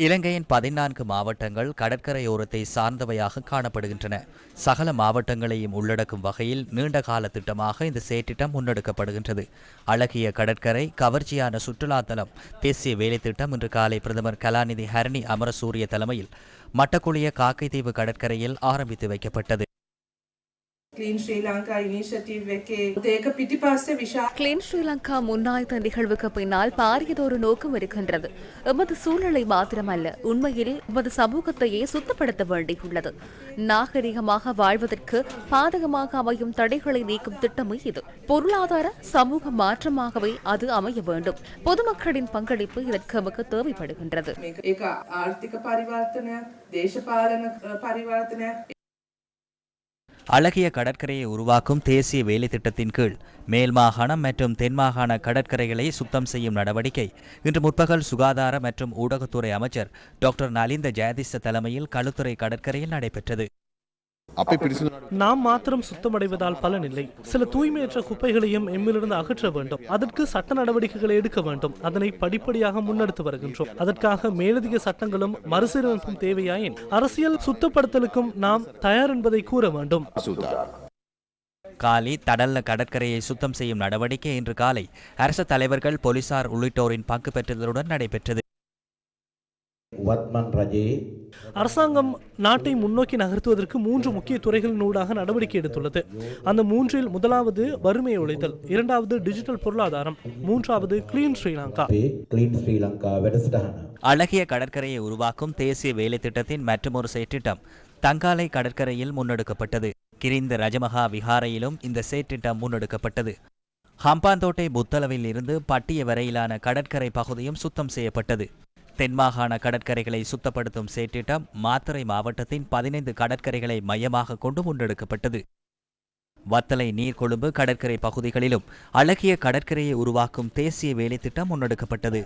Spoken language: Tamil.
இலங்கையின் 14 மாவட்டங்கள் கடற்கரையோரத்தை சார்ந்தவையாக காணப்படுகின்றன. சகல மாவட்டங்களையும் உள்ளடக்கும் வகையில் நீண்டகால திட்டமாக இந்த செயற்றிட்டம் முன்னெடுக்கப்படுகின்றது. அழகிய கடற்கரை கவர்ச்சியான சுற்றுலாத்தலம் தேசிய வேலைத்திட்டம் இன்று காலை பிரதமர் கலாநிதி ஹரணி அமரசூரிய தலைமையில் மட்டக்குழிய காக்கைத்தீவு கடற்கரையில் ஆரம்பித்து வைக்கப்பட்டது. கிளீன் ஸ்ரீலங்கா முன்னாய்த்த நிகழ்வுக்கு பின்னால் பாரியதொரு நோக்கம் இருக்கின்றது. எமது சூழலை மாத்திரமல்ல, உண்மையில் எமது சமூகத்தையே சுத்தப்படுத்த வேண்டியுள்ளது. நாகரிகமாக வாழ்வதற்கு பாதகமாக அமையும் தடைகளை நீக்கும் திட்டமே இது. பொருளாதார சமூக மாற்றமாகவே அது அமைய வேண்டும். பொதுமக்களின் பங்களிப்பு இதற்கு நமக்கு தேவைப்படுகின்றது. அழகிய கடற்கரையை உருவாக்கும் தேசிய வேலை திட்டத்தின் கீழ் மேல் மாகாணம் மற்றும் தென் மாகாண கடற்கரைகளை சுத்தம் செய்யும் நடவடிக்கை இன்று முற்பகல் சுகாதார மற்றும் ஊடகத்துறை அமைச்சர் டாக்டர் நலிந்த ஜெயதிச தலைமையில் களுத்துறை கடற்கரையில் நடைபெற்றது. நாம் மாத்திரம் சுத்தமடைவதால் பலனில்லை. சில தூய்மையற்ற குப்பைகளையும் எம்மிலிருந்து அகற்ற வேண்டும். அதற்கு சட்ட நடவடிக்கைகளை எடுக்க வேண்டும். அதனை படிப்படியாக முன்னெடுத்து வருகின்றோம். அதற்காக மேலதிக சட்டங்களும் மறுசீரமைப்பும் தேவையாயின் அரசியல் சுத்தப்படுத்தலுக்கும் நாம் தயார் என்பதை கூற வேண்டும். காலி தடல்ல கடற்கரையை சுத்தம் செய்யும் நடவடிக்கை இன்று காலை அரசு தலைவர்கள், போலீசார் உள்ளிட்டோரின் பங்கு பெற்றதுடன் நடைபெற்றது. அரசாங்கம் நாட்டை முன்னோக்கி நகர்த்துவதற்கு 3 முக்கிய துறைகளினூடாக நடவடிக்கை எடுத்துள்ளது. அந்த 3இல் முதலாவது வறுமை ஒழித்தல், இரண்டாவது டிஜிட்டல் பொருளாதாரம், மூன்றாவது கிளீன் ஸ்ரீலங்கா. அழகிய கடற்கரையை உருவாக்கும் தேசிய வேலை திட்டத்தின் மற்றொரு செயற்றிட்டம் தங்காலை கடற்கரையில் முன்னெடுக்கப்பட்டது. கிரிந்த ரஜமகா விஹாரையிலும் இந்த செயற்றிட்டம் முன்னெடுக்கப்பட்டது. ஹம்பாந்தோட்டை புத்தளவில் இருந்து பட்டிய வரையிலான கடற்கரை பகுதியும் சுத்தம் செய்யப்பட்டது. தென்மாகாண கடற்கரைகளை சுத்தப்படுத்தும் செயற்றிட்டம் மாத்தறை மாவட்டத்தின் 15 கடற்கரைகளை மையமாக கொண்டு முன்னெடுக்கப்பட்டது. வத்தலை நீர்கொழும்பு கடற்கரை பகுதிகளிலும் அழகிய கடற்கரையை உருவாக்கும் தேசிய வேலை திட்டம் முன்னெடுக்கப்பட்டது.